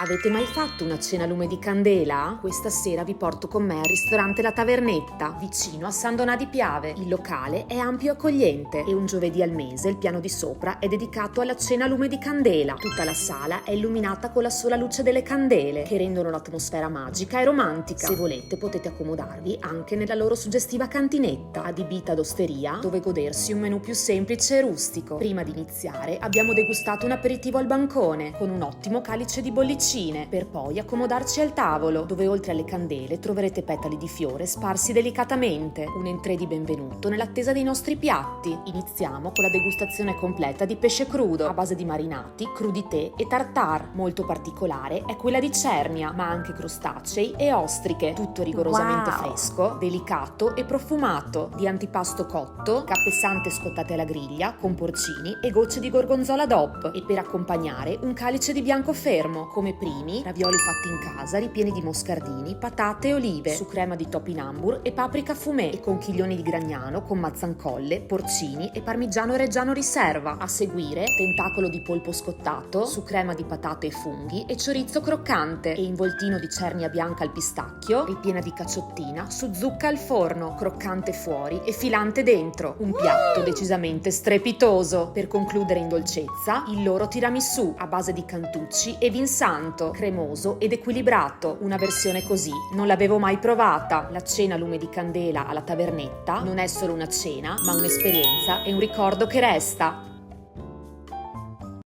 Avete mai fatto una cena a lume di candela? Questa sera vi porto con me al ristorante La Tavernetta, vicino a San Donà di Piave. Il locale è ampio e accogliente e un giovedì al mese il piano di sopra è dedicato alla cena a lume di candela. Tutta la sala è illuminata con la sola luce delle candele, che rendono l'atmosfera magica e romantica. Se volete potete accomodarvi anche nella loro suggestiva cantinetta, adibita ad osteria, dove godersi un menù più semplice e rustico. Prima di iniziare abbiamo degustato un aperitivo al bancone, con un ottimo calice di bollicine, per poi accomodarci al tavolo, dove oltre alle candele troverete petali di fiore sparsi delicatamente, un entrée di benvenuto nell'attesa dei nostri piatti. Iniziamo con la degustazione completa di pesce crudo, a base di marinati, crudité e tartare. Molto particolare è quella di cernia, ma anche crostacei e ostriche, tutto rigorosamente fresco, delicato e profumato, di antipasto cotto, cappessante scottate alla griglia, con porcini e gocce di gorgonzola DOP, e per accompagnare un calice di bianco fermo. Come primi, ravioli fatti in casa ripieni di moscardini, patate e olive, su crema di topinambur e paprika fumé, e conchiglioni di Gragnano con mazzancolle, porcini e parmigiano reggiano riserva. A seguire, tentacolo di polpo scottato, su crema di patate e funghi e chorizo croccante, e involtino di cernia bianca al pistacchio, ripiena di cacciottina, su zucca al forno, croccante fuori e filante dentro. Un piatto decisamente strepitoso. Per concludere in dolcezza, il loro tiramisù, a base di cantucci e vin santo, cremoso ed equilibrato. Una versione così non l'avevo mai provata. La cena a lume di candela alla Tavernetta non è solo una cena, ma un'esperienza e un ricordo che resta.